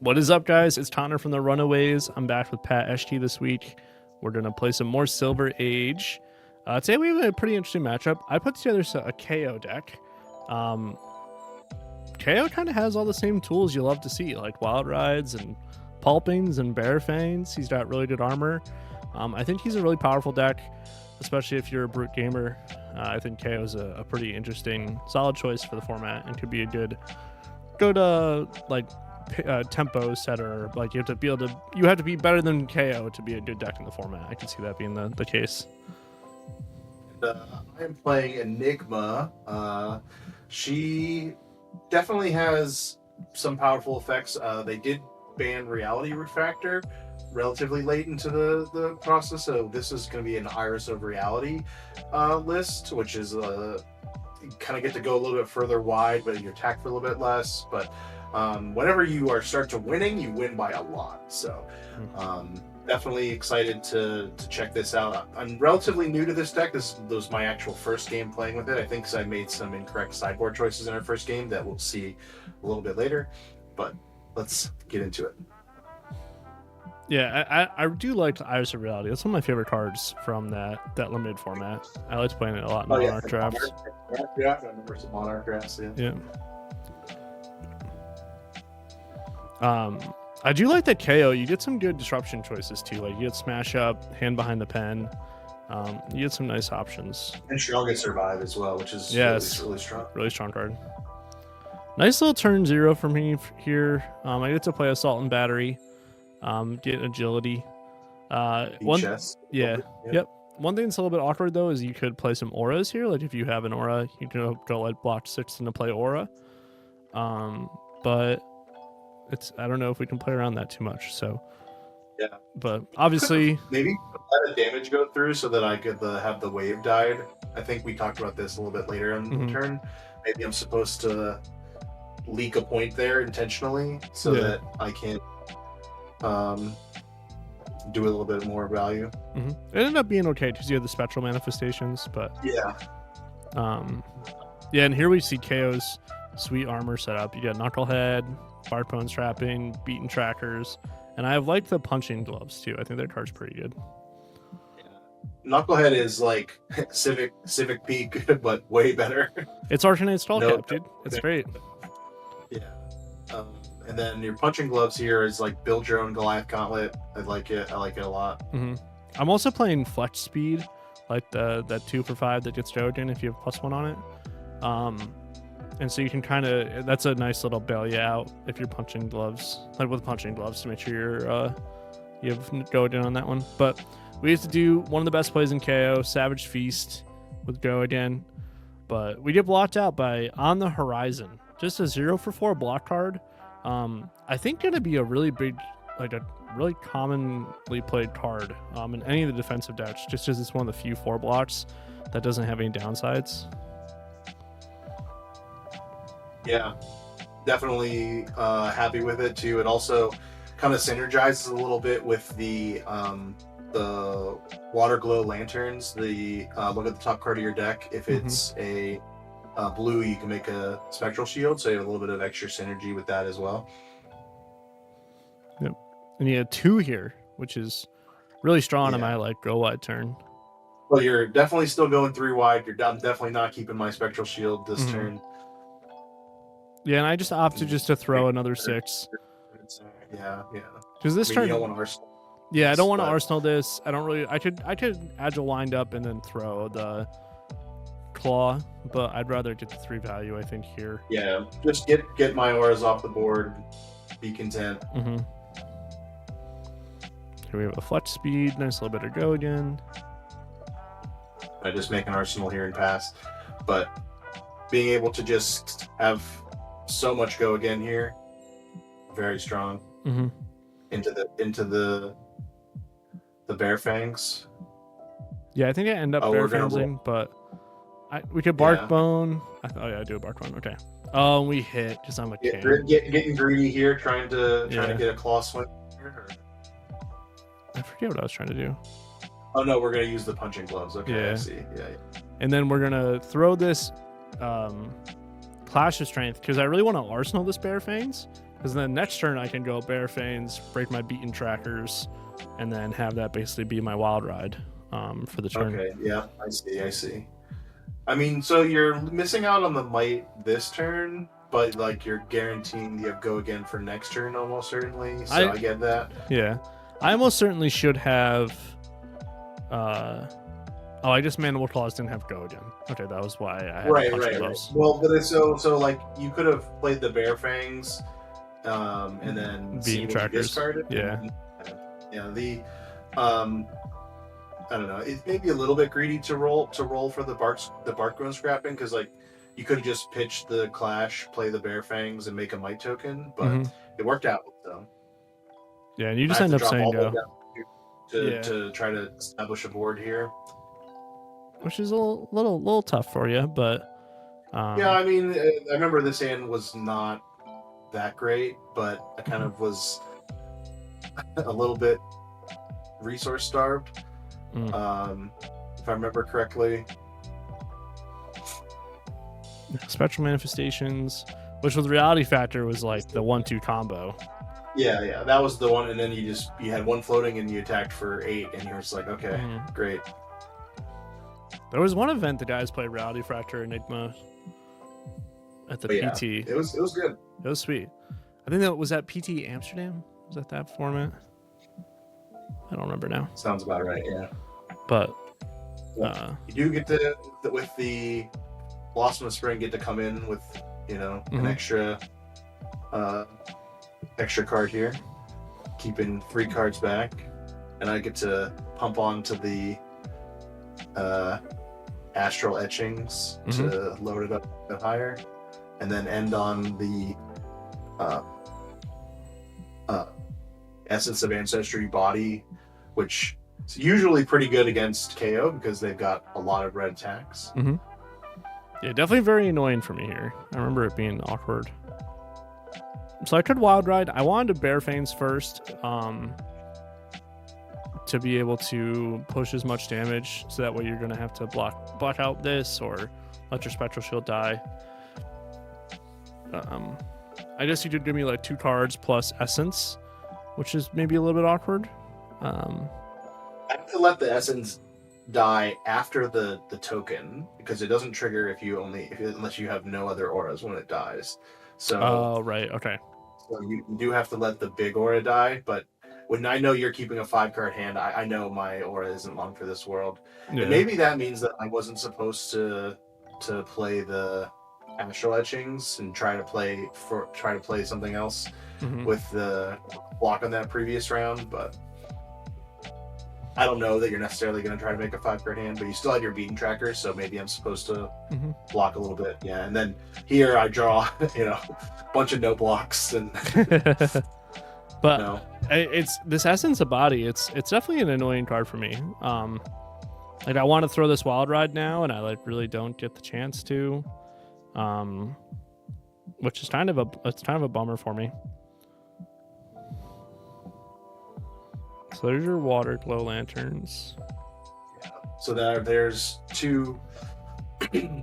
What is up, guys? It's Tanner from the Runaways. I'm back with Pat ST this week. We're going to play some more Silver Age. Today we have a pretty interesting matchup. I put together a Kayo deck. Kayo kind of has all the same tools you love to see, like Wild Rides and Pulpings and Bear Fangs. He's got really good armor. I think he's a really powerful deck, especially if you're a Brute gamer. I think Kayo is a pretty interesting, solid choice for the format and could be a good like tempo setter. Like you have to be better than KO to be a good deck in the format. I can see that being the case. I am playing Enigma. She definitely has some powerful effects. They did ban Reality Refractor relatively late into the process, so this is going to be an Iris of Reality list, which is you kind of get to go a little bit further wide, but you attack for a little bit less. But whenever you start to winning, you win by a lot. So definitely excited to check this out. I'm relatively new to this deck. This was my actual first game playing with it. I think I made some incorrect sideboard choices in our first game that we'll see a little bit later. But let's get into it. Yeah, I do like Iris of Reality. That's one of my favorite cards from that limited format. I like playing it a lot in Monarch drafts. Yeah, I remember some Monarch drafts. Yeah. I do like that KO. You get some good disruption choices too. Like you get Smash Up, Hand Behind the Pen. You get some nice options. And Strongest Survive as well, which is really strong. Really strong card. Nice little turn 0 for me here. I get to play Assault and Battery. Get Agility. Yep. One thing that's a little bit awkward though is you could play some auras here. Like if you have an aura, you can go like block 6 and play aura. But I don't know if we can play around that too much. So yeah, but obviously maybe let the damage go through so that I could have the wave died. I think we talked about this a little bit later on the turn. Maybe I'm supposed to leak a point there intentionally so that I can do a little bit more value. It ended up being okay because you had the spectral manifestations, but and here we see KO's sweet armor set up. You got Knucklehead, Barkbone Strapping, Beaten Trackers, and I have liked the Punching Gloves too. I think that card's pretty good. Knucklehead is like Civic Peak, but way better. It's Arcanine Skullcap, dude. It's great. Yeah. And then your Punching Gloves here is like build your own Goliath Gauntlet. I like it a lot. I'm also playing Flex Speed, like that 2 for 5 that gets Jojen if you have +1 on it. And so you can that's a nice little bail you out if you're Punching Gloves, like with Punching Gloves, to make sure you have Jojen on that one. But we used to do one of the best plays in KO, Savage Feast with Go again. But we get blocked out by On the Horizon. Just a 0 for 4 block card. I think going to be a really big, like a really commonly played card in any of the defensive decks, just because it's one of the few 4 blocks that doesn't have any downsides. Yeah, definitely happy with it too. It also kind of synergizes a little bit with the Water Glow Lanterns. Look at the top card of your deck. If it's a blue, you can make a Spectral Shield, so you have a little bit of extra synergy with that as well. Yep, and you had 2 here, which is really strong on my go wide turn. Well, you're definitely still going 3 wide. I'm definitely not keeping my Spectral Shield this turn. Yeah, and I just opted to throw another 6. Yeah. Because this turn, you don't want to arsenal. Yeah, I don't want to arsenal this. I don't really. I could agile wind up and then throw the claw, but I'd rather get the 3 value. I think here. Yeah, just get my auras off the board. Be content. Here we have a Flex Speed. Nice little bit of Go again. I just make an arsenal here and pass, but being able to just have so much Go again here, very strong. Into the Bear Fangs. Yeah, I think I end up Bear Fangsing, but we could Barkbone. I do a Barkbone. Okay. Oh, we hit because I'm a king. Getting greedy here, trying to get a claw swing. I forget what I was trying to do. Oh no, we're gonna use the Punching Gloves. Okay, yeah. I see. Yeah. And then we're gonna throw this Clash of Strength because I really want to arsenal this Bear Fangs. Because then next turn I can go Bear Fangs, break my beaten trackers, and then have that basically be my wild ride for the turn. Okay, yeah, I see. I mean, so you're missing out on the might this turn, but like you're guaranteeing you have go again for next turn almost certainly. So I get that. Yeah, I almost certainly should have. I just Mandible Claws didn't have go again. Okay, that was why I had Right. Well, but it's so like you could have played the Bear Fangs, and then see what you discarded. Yeah. The I don't know. It may be a little bit greedy to roll for the bark bone scrapping, because like you could have just pitched the Clash, play the Bear Fangs, and make a might token, but it worked out. So yeah, and you just end up saying go to try to establish a board here, which is a little tough for you, but yeah. I mean, I remember this hand was not that great, but I kind of was a little bit resource starved. If I remember correctly. Spectral Manifestations, which with Reality Factor was like the 1-2 combo. Yeah, that was the one, and then you had one floating and you attacked for 8, and you're just like, okay, great. There was one event the guys played Reality Factor Enigma at the PT. It was good. It was sweet. I think that was at PT Amsterdam. Was that format? I don't remember now. Sounds about right, yeah. But you do get to, with the Blossom of Spring, get to come in with, an extra card here, keeping 3 cards back, and I get to pump on to the Astral Etchings to load it up a bit higher, and then end on the Essence of Ancestry Body, which is usually pretty good against KO because they've got a lot of red attacks. Yeah, definitely very annoying for me here. I remember it being awkward. So I could Wild Ride. I wanted to Bear Fangs first to be able to push as much damage, so that way you're going to have to block out this or let your Spectral Shield die. I guess you could give me like 2 cards plus Essence, which is maybe a little bit awkward. I have to let the Essence die after the token, because it doesn't trigger unless you have no other auras when it dies. So right, okay. So you do have to let the big aura die, but when I know you're keeping a 5-card hand, I know my aura isn't long for this world. Yeah. And maybe that means that I wasn't supposed to play the Astral Etchings and try to play something else with the block on that previous round, but I don't know that you're necessarily going to try to make a 5-card hand, but you still had your beating tracker, so maybe I'm supposed to block a little bit. Yeah, and then here I draw, a bunch of no blocks, and but it's this Essence of Body. It's definitely an annoying card for me. Like I want to throw this Wild Ride now, and I really don't get the chance to, which is kind of a bummer for me. So there's your Water Glow Lanterns. Yeah. So there's 2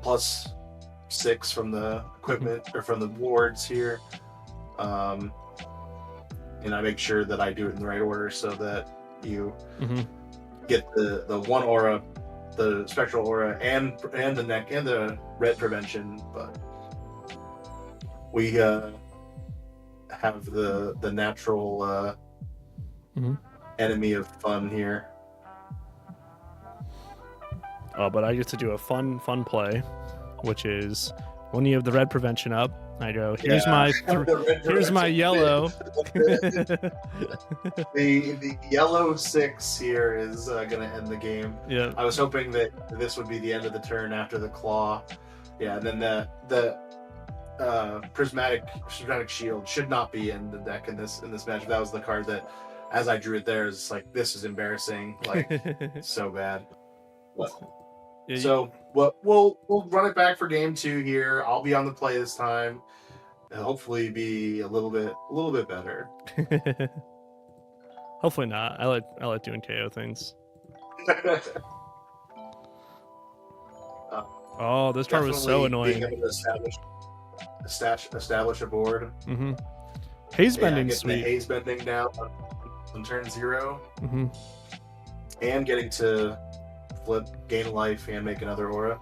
plus 6 from the equipment or from the wards here. And I make sure that I do it in the right order so that you get the one aura, the Spectral Aura, and the neck and the red prevention. But we have the natural enemy of fun here. Oh, but I get to do a fun play, which is when you have the red prevention up, I go, here's my yellow. the yellow 6 here is gonna end the game. Yeah. I was hoping that this would be the end of the turn after the claw. Yeah, and then the prismatic shield should not be in the deck in this match. That was the card that, as I drew it there, is like, this is embarrassing, like so bad. But, yeah, so we'll run it back for game 2 here. I'll be on the play this time, and hopefully be a little bit better. Hopefully not. I like doing KO things. Oh, this part was so annoying. Being able to establish a board. Haze Yeah, bending's getting the sweet. haze bending down on turn 0, Mm-hmm. and getting to flip, gain life, and make another aura.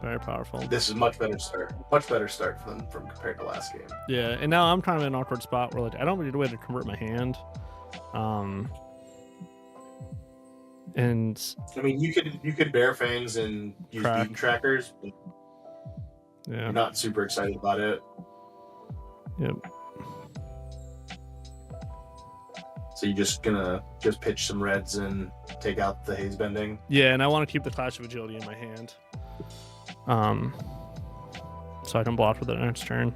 Very powerful. This is much better start. Much better start from compared to last game. Yeah, and now I'm kind of in an awkward spot where like I don't really know a way to convert my hand. And I mean, you could bear fangs and use Crack. beaten trackers. But yeah, you're not super excited about it. yep. So you're just gonna pitch some reds and take out the haze bending. Yeah, and I want to keep the Clash of Agility in my hand. So I can block with it next turn.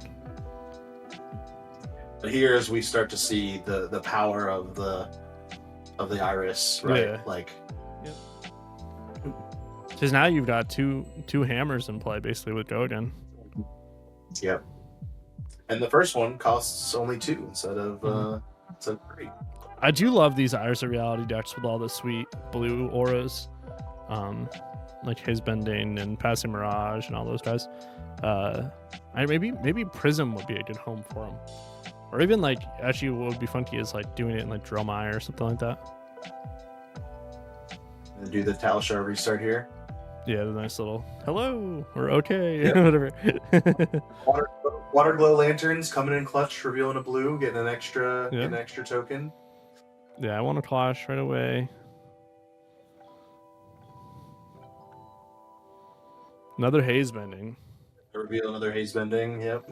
But here, as we start to see the power of the iris, right? Yeah. Like, Because now you've got two hammers in play basically with Gogan. yep. And the first one costs only 2 instead of 3. I do love these Iris of Reality decks with all the sweet blue auras, like Haze Bending and Passing Mirage and all those guys. Maybe Prism would be a good home for them, or even like actually what would be funky is like doing it in like Dromai or something like that. And do the Talishar restart here. Yeah, the nice little hello or okay, Yep. whatever. Water glow lanterns coming in clutch, revealing a blue, getting an extra Yeah. token. Yeah, I want to clash right away. Another Haze Bending. Reveal another haze bending. Yep.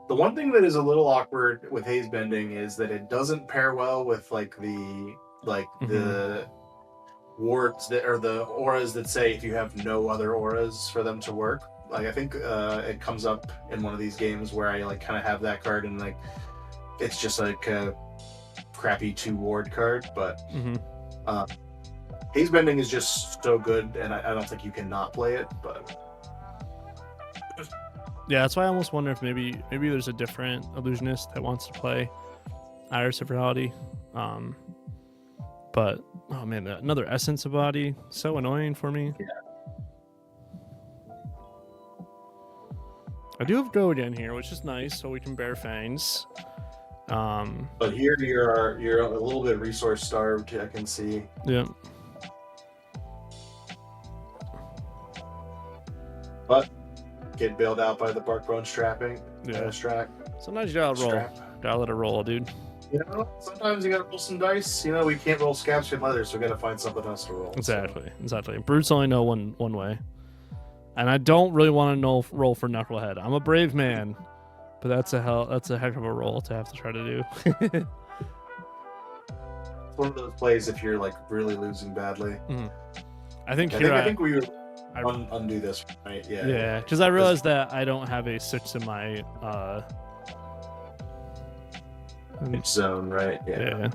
The one thing that is a little awkward with haze bending is that it doesn't pair well with like the wards that are the auras that say if you have no other auras for them to work. Like I think it comes up in one of these games where I like kind of have that card and like it's just like a crappy 2 ward card, but haze bending is just so good, and I don't think you can not play it. But Yeah, that's why I almost wonder if maybe there's a different illusionist that wants to play Iris of Reality. But oh man, another Essence of Body, so annoying for me. Yeah. I do have Goden here, which is nice, so we can bear fangs. but here you're a little bit resource starved. I can see. Yeah. But get bailed out by the bark bone strapping. Yeah. Strap. Sometimes you gotta roll. Strap. Gotta let it roll, dude. You know, sometimes you gotta roll some dice. You know, we can't roll scabs and leather, so we gotta find something else to roll. Exactly. Brutes only know one way. And I don't really want to roll for Knucklehead. I'm a brave man, but that's a heck of a roll to have to try to do. It's one of those plays if you're like really losing badly. I think I think we would undo this, right? Yeah. Yeah, because I realized that I don't have a 6 in my Pitch zone, right? yeah.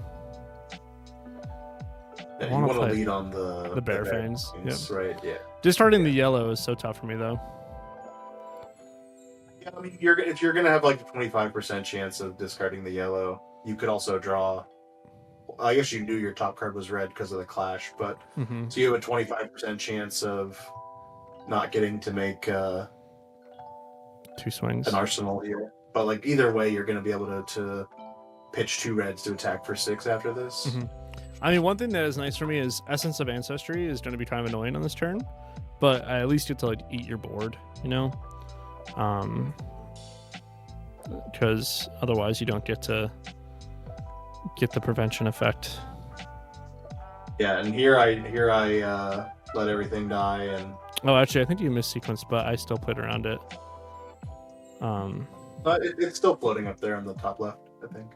Yeah, you wanna want to play lead on the bear fangs, right? Yeah. Discarding the yellow is so tough for me though. Yeah, I mean, if you're gonna have like a 25% chance of discarding the yellow, you could also draw. I guess you knew your top card was red because of the clash, but so you have a 25% chance of not getting to make 2 swings. an arsenal here. But like either way, you're gonna be able to pitch 2 reds to attack for 6 after this. I mean, one thing that is nice for me is Essence of Ancestry is going to be kind of annoying on this turn, but I at least get to like eat your board, you know, because otherwise you don't get to get the prevention effect. Yeah, and here I let everything die, and Oh, actually, I think you missed sequence, but I still played around it. but it's still floating up there on the top left, I think.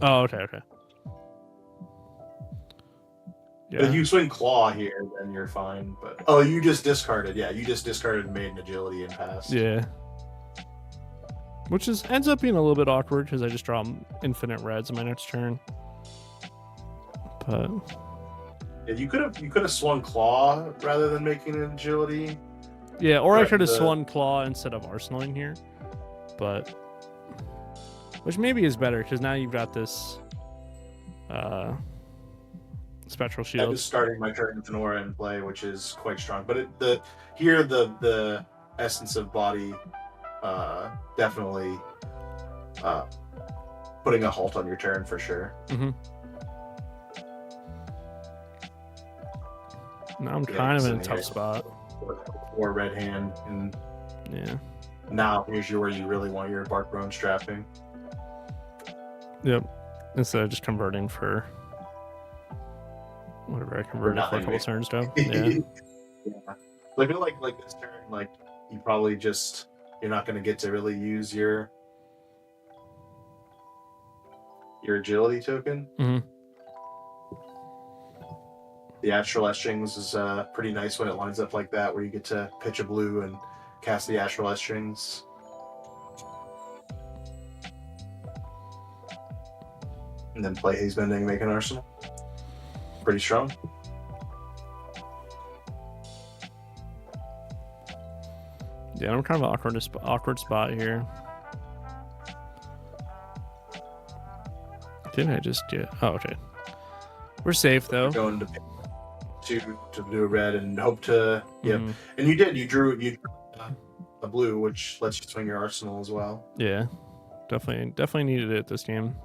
Oh, okay. Yeah. If you swing claw here, then you're fine. But you just discarded. Yeah, you just discarded maiden agility and pass. Yeah. Which ends up being a little bit awkward because I just draw infinite reds in my next turn. But yeah, you could have swung claw rather than making an agility. yeah, or I Right, could have swung claw instead of arsenaling here, but which maybe is better because now you've got this spectral I'm shield. just starting my turn with an aura in play, which is quite strong. But the essence of body definitely putting a halt on your turn for sure. Mm-hmm. Now I'm kind of in a tough spot. 4 red hand, and yeah. Now here's where you really want your bark bone strapping. Yep. Instead of just converting for whatever I converted for a couple turns though. Yeah. Yeah. I feel like this turn, like you probably just you're not gonna get to really use your agility token. Mm-hmm. The astral etchings is pretty nice when it lines up like that, where you get to pitch a blue and cast the astral etchings. And then play Haze Bending, make an arsenal. Pretty strong. Yeah, I'm kind of an awkward spot here. Didn't I just get? Oh, okay. We're safe though. We're going to do a red and hope to and you did. You drew a blue, which lets you swing your arsenal as well. Yeah, definitely needed it this game.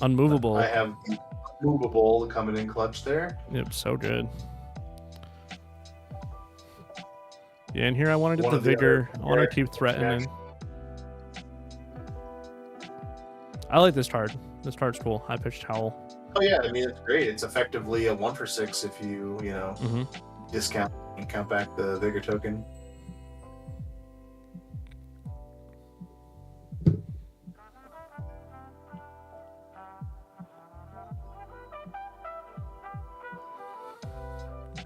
Unmovable. I have the movable coming in clutch there. Yep, so good. Yeah, and here I want to get the vigor. I want to keep threatening. I like this card. This card's cool. High pitched howl. Oh yeah, I mean it's great. It's effectively a 1 for 6 if you discount and count back the vigor token.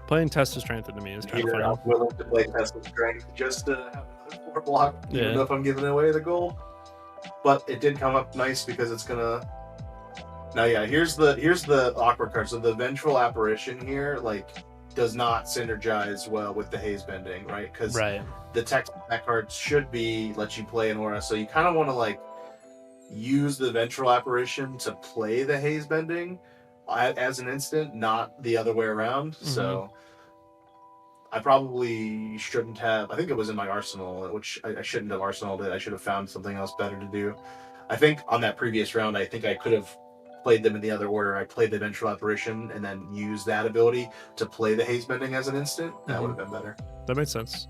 Playing test of strength into me is kind of fun. I'm willing to play test of strength just to have another 4 block, even if I'm giving away the gold. But it did come up nice because it's gonna. Now, yeah, here's the awkward card. So the Vengeful Apparition here, like, does not synergize well with the Haze Bending, right? Because the text of that card should be let you play an aura. So you kind of want to like use the Vengeful Apparition to play the Haze Bending as an instant, not the other way around. Mm-hmm. So I probably shouldn't have. I think it was in my arsenal, which I shouldn't have arsenaled it. I should have found something else better to do. I think on that previous round, I think I could have played them in the other order. I played the Vengeful Apparition and then used that ability to play the Haze Bending as an instant. That would have been better. That makes sense.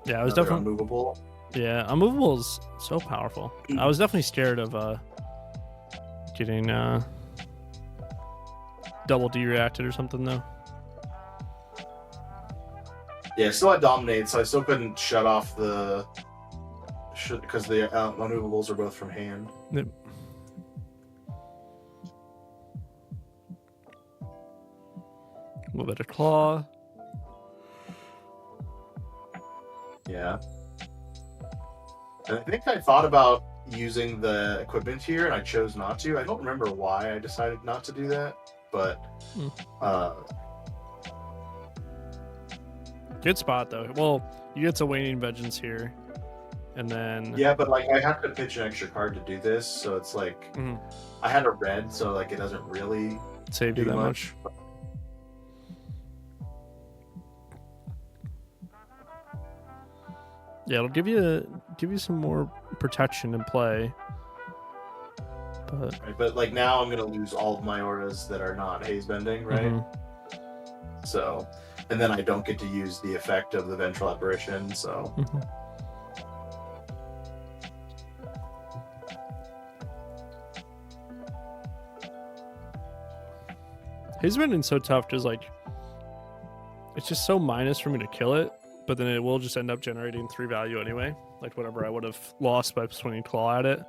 Yeah, I was definitely unmovable. Yeah, unmovable is so powerful. I was definitely scared of getting double D reacted or something though. Yeah, still had dominate, so I still couldn't shut off the because the unmovables are both from hand. Yep. A little bit of claw. Yeah. And I think I thought about using the equipment here, and I chose not to. I don't remember why I decided not to do that, but good spot though. Well, you get to Waning Vengeance here, and then but like I have to pitch an extra card to do this, so it's like I had a red, so like it doesn't really save you that much. Yeah, it'll give you some more protection in play. But like now I'm gonna lose all of my auras that are not Haze Bending, right? So, and then I don't get to use the effect of the Vengeful Apparition, so. Haze Bending's so tough because like it's just so minus for me to kill it, but then it will just end up generating 3 value anyway. Like whatever I would have lost by swinging claw at it,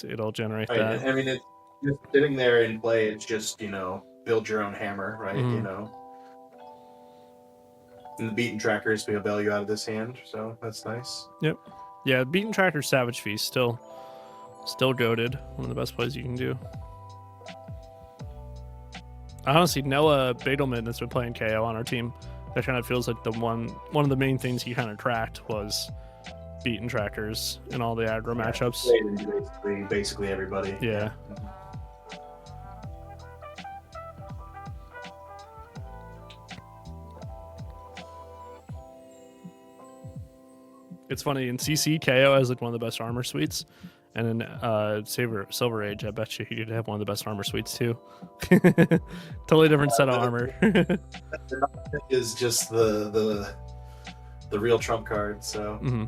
it'll generate that. I mean, it's just sitting there in play. It's just build your own hammer, right? And the beaten trackers will bail you out of this hand, so that's nice. Yep. Yeah, beaten tracker Savage Feast still goated. One of the best plays you can do. Honestly, Noah Bagelman has been playing KO on our team. That kind of feels like one of the main things he kind of tracked was beaten trackers in all the aggro matchups. Basically everybody. Yeah. It's funny, in CC, KO has like one of the best armor suites. And in Silver Age, I bet you he could have one of the best armor suites too. Totally different set of armor. Is just the real trump card. So. Mm-hmm.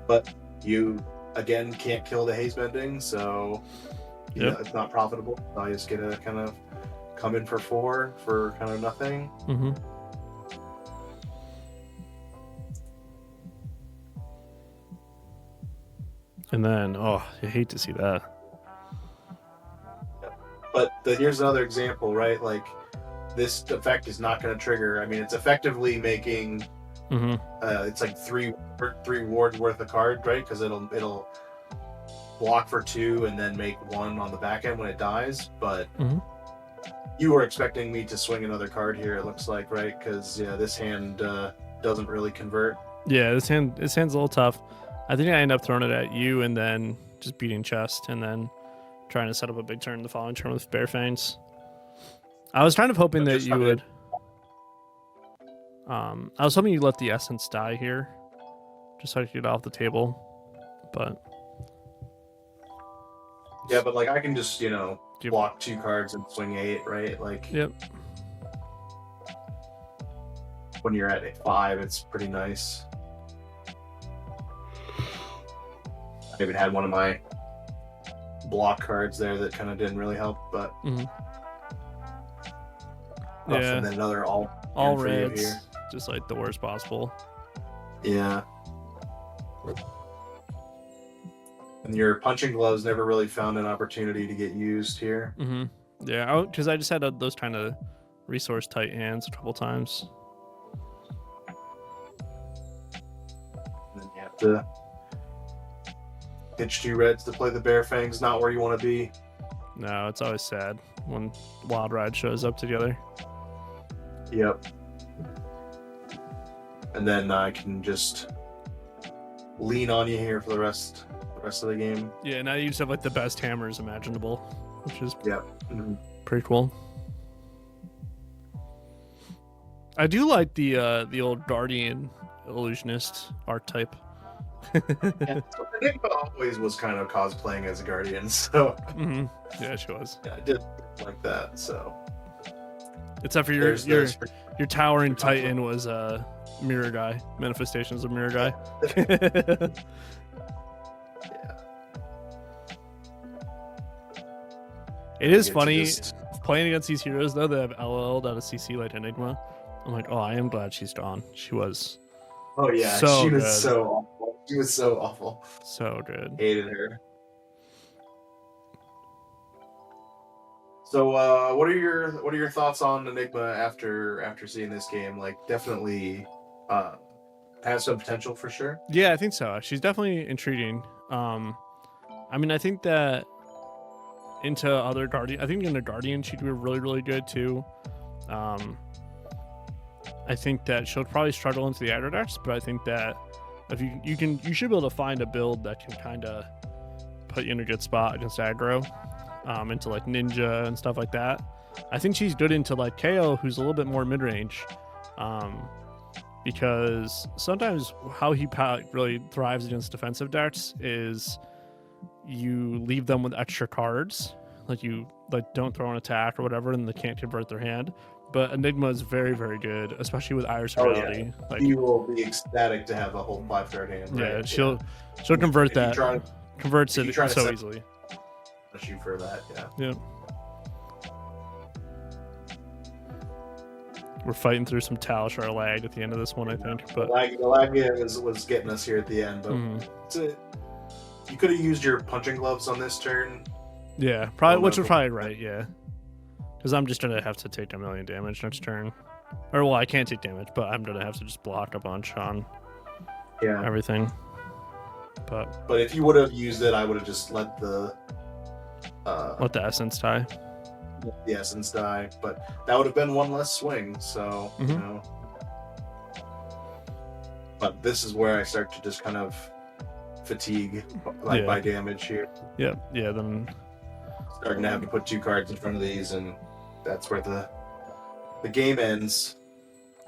But you again can't kill the haze bending, so it's not profitable. So I just get to kind of come in for 4 for kind of nothing. Mm-hmm. And then, I hate to see that. But here's another example, right? Like, this effect is not going to trigger. I mean, it's effectively making it's like three wards worth of card, right? Because it'll block for 2 and then make 1 on the back end when it dies. But you were expecting me to swing another card here, it looks like, right? Because this hand doesn't really convert. Yeah, this hand's a little tough. I think I end up throwing it at you and then just beating chest and then trying to set up a big turn the following turn with Bear Fangs. I was kind of hoping that you would. I was hoping you'd let the essence die here, just so I could get it off the table. But yeah, but like I can just block 2 cards and swing 8, right? Like yep. When you're at 5, it's pretty nice. I even had one of my block cards there that kind of didn't really help, but yeah, and then another all reds, just like the worst possible. Yeah, and your punching gloves never really found an opportunity to get used here. Yeah, because I just had those kind of resource tight hands a couple times. And then you have to pitch 2 reds to play the Bear Fangs, not where you want to be. No, it's always sad when Wild Ride shows up together. Yep. And then I can just lean on you here for the rest of the game. Yeah, now you just have like the best hammers imaginable, which is pretty cool. I do like the old Guardian illusionist archetype. Yeah. Enigma always was kind of cosplaying as a Guardian, so yeah, she was. Yeah, I did like that. So, except for your towering Titan was Mirror Guy, manifestations of Mirror Guy. Yeah. It is funny playing against these heroes though that have LL'd out of CC like Enigma. I'm like, I am glad she's gone. She was. Oh yeah, so she was good. so awful. She was so awful. So good. Hated her. So, what are your thoughts on Enigma after seeing this game? Like, definitely has some potential for sure. Yeah, I think so. She's definitely intriguing. I mean, I think that into other Guardian, I think in the Guardian she'd be really, really good too. I think that she'll probably struggle into the aggro decks, but I think that if you should be able to find a build that can kind of put you in a good spot against aggro, into like Ninja and stuff like that. I think she's good into like KO, who's a little bit more mid-range, because sometimes how he really thrives against defensive decks is you leave them with extra cards, like you don't throw an attack or whatever, and they can't convert their hand. But Enigma is very, very good, especially with Iris Reality. Yeah. Like, you will be ecstatic to have a whole 5-card hand. Yeah, right? she'll convert that. Converts it so easily. Shoot for that, yeah. Yeah. We're fighting through some Talishar lag at the end of this one, I think. But the lag was getting us here at the end, but you could have used your punching gloves on this turn. Yeah, probably, which was probably right. Yeah, because I'm just gonna have to take 1 million damage next turn, or well, I can't take damage, but I'm gonna have to just block a bunch on everything. But if you would have used it, I would have just let the essence die. The essence die, but that would have been one less swing. So you know. But this is where I start to just kind of fatigue, by damage here. Yeah. Then starting to have to put 2 cards in front of these, and that's where the game ends.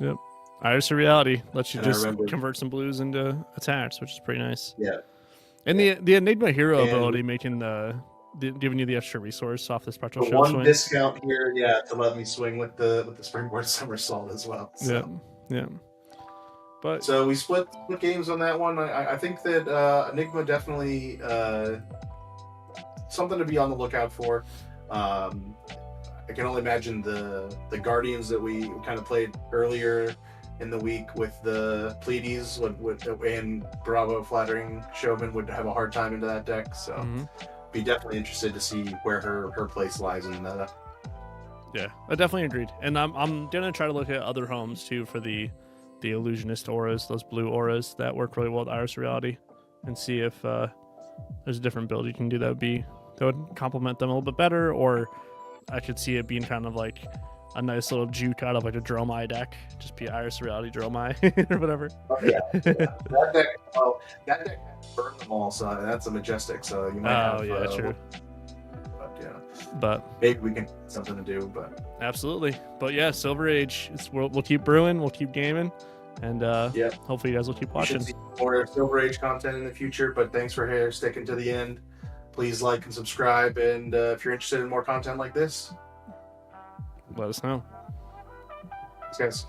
Yep. Iris of Reality lets you And I just remember- convert some blues into attacks, which is pretty nice. Yeah. And the Enigma Hero And- ability making giving you the extra resource off the special The show one swing. discount here, to let me swing with the springboard somersault as well. So. Yeah. But So we split games on that one. I think that Enigma definitely something to be on the lookout for. I can only imagine the Guardians that we kind of played earlier in the week with the Pleiades and Bravo Flattering Showman would have a hard time into that deck. So be definitely interested to see where her place lies in the. Yeah, I definitely agreed. And I'm gonna try to look at other homes too for the illusionist auras, those blue auras that work really well with Iris Reality, and see if there's a different build you can do that would complement them a little bit better, or I could see it being kind of like a nice little juke out of like a Dromai deck, just be Iris Reality Dromai or whatever. Oh yeah, that deck burned them all, so that's a majestic. So you might have. Oh yeah, true. But yeah, but maybe we can find something to do. But absolutely, but yeah, Silver Age. We'll keep brewing, we'll keep gaming, and hopefully you guys will keep watching. We should see more Silver Age content in the future. But thanks for sticking to the end. Please like and subscribe, and if you're interested in more content like this, Let us know. thanks guys.